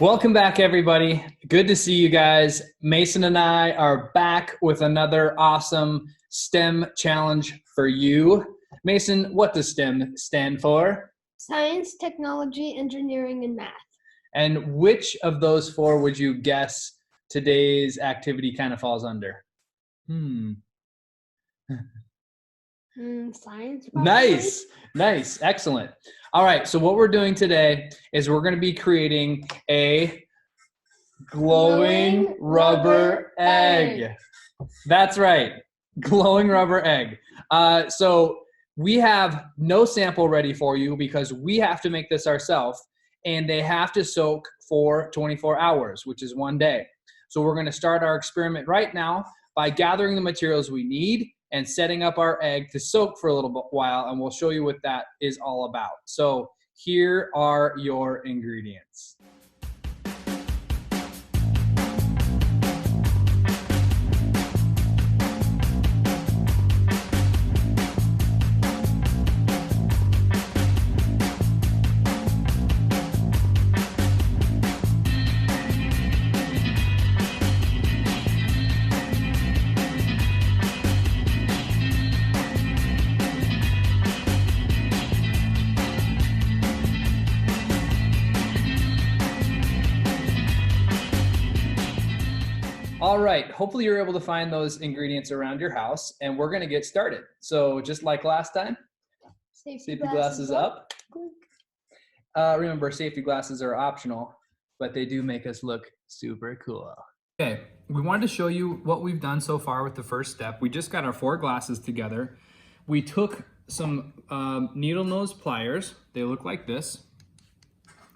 Welcome back, everybody. Good to see you guys. Mason and I are back with another awesome STEM challenge for you. Mason, what does STEM stand for? Science, technology, engineering, and math. And which of those four would you guess today's activity kind of falls under? Science, probably. Nice, excellent. All right, so what we're doing today is we're going to be creating a glowing rubber egg. That's right, glowing rubber egg. So we have no sample ready for you because we have to make this ourselves, and they have to soak for 24 hours, which is 1 day. So we're going to start our experiment right now by gathering the materials we need and setting up our egg to soak for a little while, and we'll show you what that is all about. So here are your ingredients. All right, hopefully you're able to find those ingredients around your house, and we're gonna get started. So just like last time, safety glasses up. Remember, safety glasses are optional, but they do make us look super cool. Okay, we wanted to show you what we've done so far with the first step. We just got our 4 glasses together. We took some needle nose pliers, they look like this,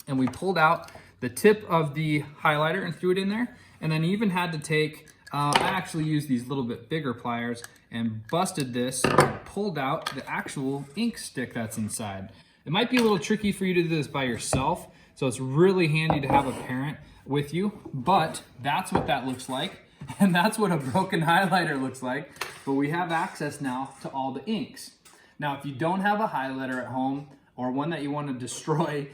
and we pulled out the tip of the highlighter and threw it in there. And then even had to take, I actually used these little bit bigger pliers and busted this and pulled out the actual ink stick that's inside. It might be a little tricky for you to do this by yourself, so it's really handy to have a parent with you, but that's what that looks like. And that's what a broken highlighter looks like, but we have access now to all the inks. Now, if you don't have a highlighter at home, or one that you want to destroy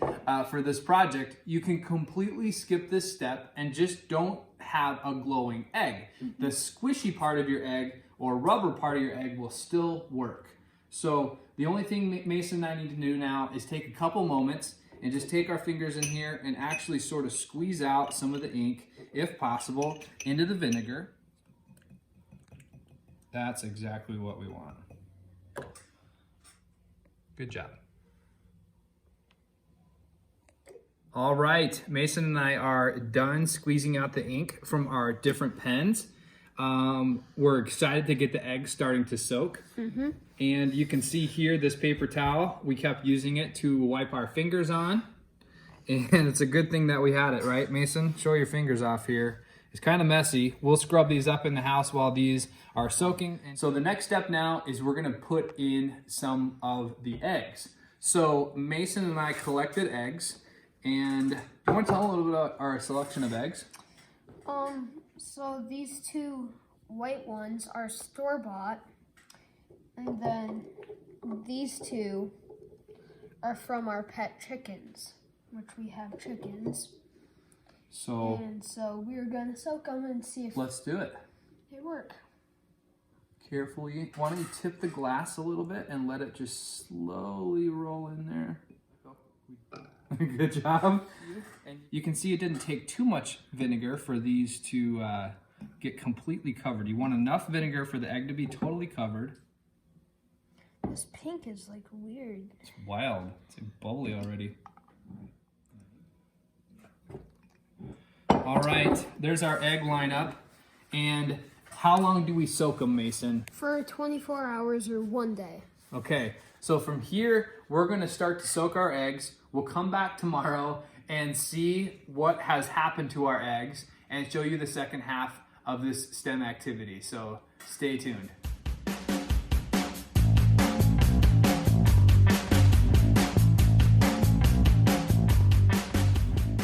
for this project, you can completely skip this step and just don't have a glowing egg. The squishy part of your egg or rubber part of your egg will still work. So the only thing Mason and I need to do now is take a couple moments and just take our fingers in here and actually sort of squeeze out some of the ink, if possible, into the vinegar. That's exactly what we want. Good job. All right, Mason and I are done squeezing out the ink from our different pens. We're excited to get the egg starting to soak. And you can see here this paper towel, we kept using it to wipe our fingers on. And it's a good thing that we had it, right, Mason? Show your fingers off here. It's kind of messy. We'll scrub these up in the house while these are soaking. And so the next step now is we're gonna put in some of the eggs. So Mason and I collected eggs. And you want to tell a little bit about our selection of eggs? So these 2 white ones are store-bought, and then these 2 are from our pet chickens, which we have chickens. And so we're gonna soak them and see if let's do it. They work. Carefully, why don't you tip the glass a little bit and let it just slowly roll in there. Good job. And you can see it didn't take too much vinegar for these to get completely covered. You want enough vinegar for the egg to be totally covered. This pink is like weird. It's wild. It's like bubbly already. All right, there's our egg lineup. And how long do we soak them, Mason? For 24 hours or 1 day. Okay, so from here, we're gonna start to soak our eggs. We'll come back tomorrow and see what has happened to our eggs and show you the second half of this STEM activity. So stay tuned.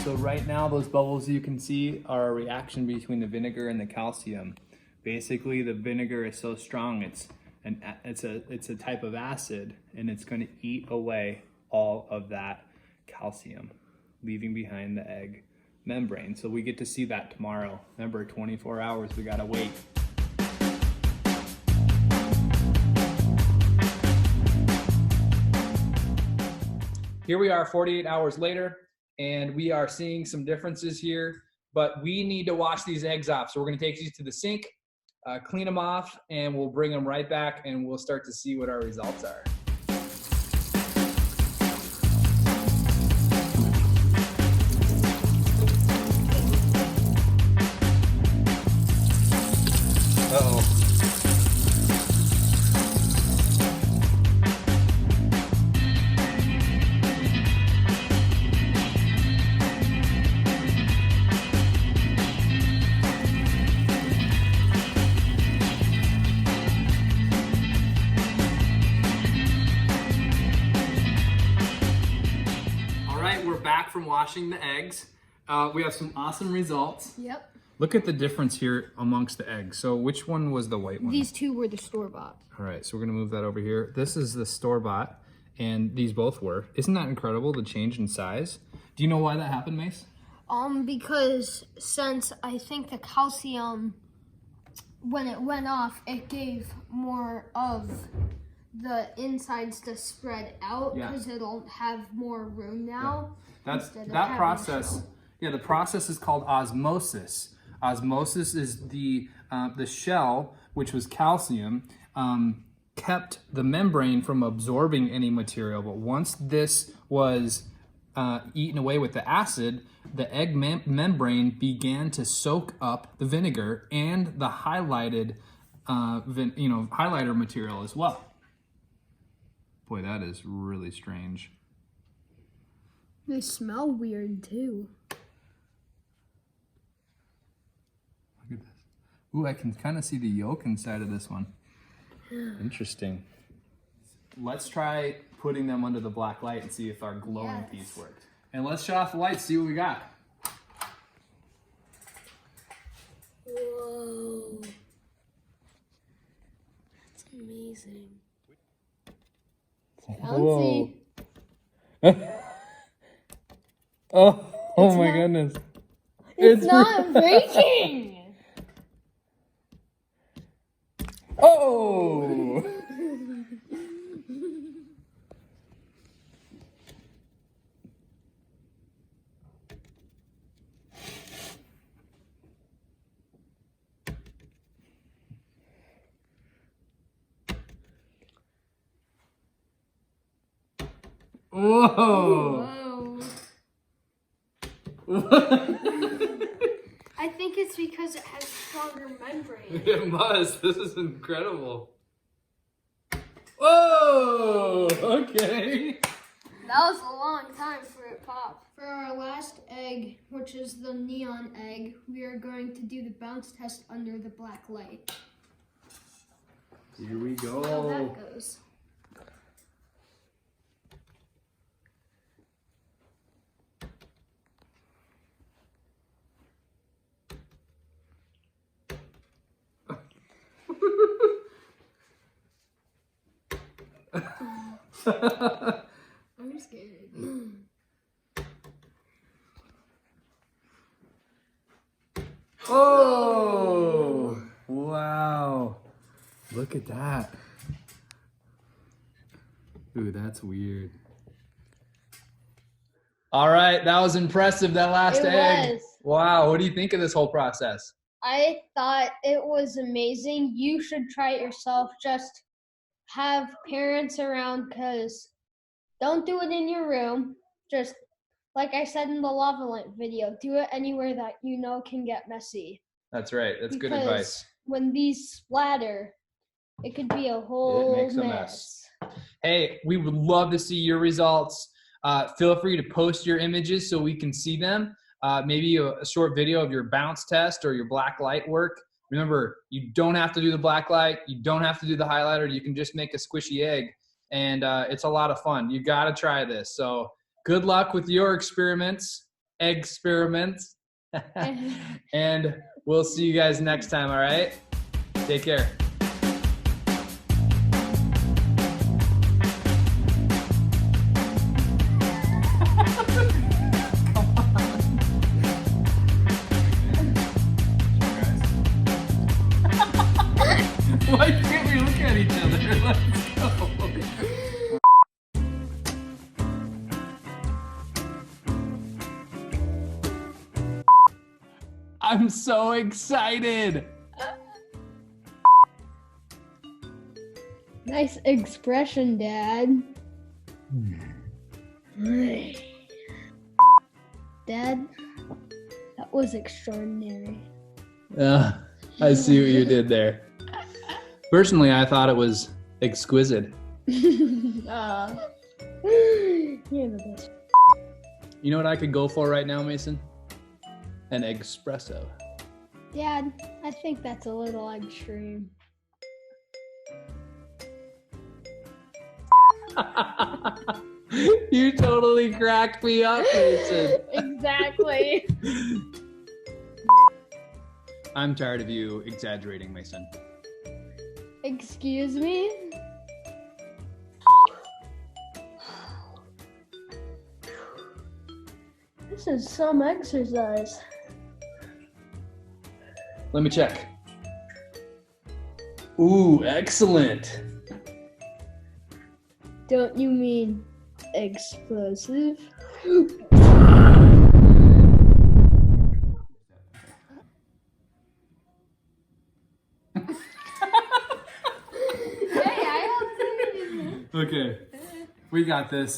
So right now, those bubbles you can see are a reaction between the vinegar and the calcium. Basically, the vinegar is so strong, it's a type of acid, and it's going to eat away all of that calcium, leaving behind the egg membrane. So we get to see that tomorrow. Remember, 24 hours, we gotta wait. Here we are 48 hours later, and we are seeing some differences here, but we need to wash these eggs off. So we're gonna take these to the sink, clean them off, and we'll bring them right back and we'll start to see what our results are. Uh-oh. We're back from washing the eggs. We have some awesome results. Yep. Look at the difference here amongst the eggs. So which one was the white one? These two were the store-bought. All right, so we're gonna move that over here. This is the store-bought, and these both were. Isn't that incredible, the change in size? Do you know why that happened, Mace? Because since I think the calcium, when it went off, it gave more of the insides to spread out because it'll have more room now. That process. Yeah, the process is called osmosis. Osmosis is the shell, which was calcium, kept the membrane from absorbing any material. But once this was eaten away with the acid, the egg membrane began to soak up the vinegar and the highlighted, highlighter material as well. Boy, that is really strange. They smell weird too. Look at this. Ooh, I can kind of see the yolk inside of this one. Interesting. Let's try putting them under the black light and see if our glowing piece worked. And let's shut off the lights, see what we got. Whoa. That's amazing. Whoa. oh my goodness. It's not breaking. Oh! Whoa! I think it's because it has stronger membrane. It must. This is incredible. Whoa! Okay. That was a long time for it pop. For our last egg, which is the neon egg, we are going to do the bounce test under the black light. Here we go. How that goes. I'm scared. Oh! Wow. Look at that. Ooh, that's weird. All right, that was impressive, that last egg. Was. Wow, what do you think of this whole process? I thought it was amazing. You should try it yourself. Just have parents around, because don't do it in your room. Just like I said in the lava lamp video, do it anywhere that you know can get messy. That's right. That's good advice. When these splatter, it could be a whole It makes a mess. Hey, we would love to see your results. Feel free to post your images so we can see them. Maybe a short video of your bounce test or your black light work. Remember, you don't have to do the black light. You don't have to do the highlighter. You can just make a squishy egg, and it's a lot of fun. You got to try this. So good luck with your experiments, and we'll see you guys next time, all right? Take care. I'm so excited. Nice expression, Dad. Dad, that was extraordinary. I see what you did there. Personally, I thought it was exquisite. You're the best. You know what I could go for right now, Mason? An espresso. Dad, I think that's a little extreme. You totally cracked me up, Mason. Exactly. I'm tired of you exaggerating, Mason. Excuse me? This is some exercise. Let me check. Ooh, excellent. Don't you mean explosive? Okay, we got this.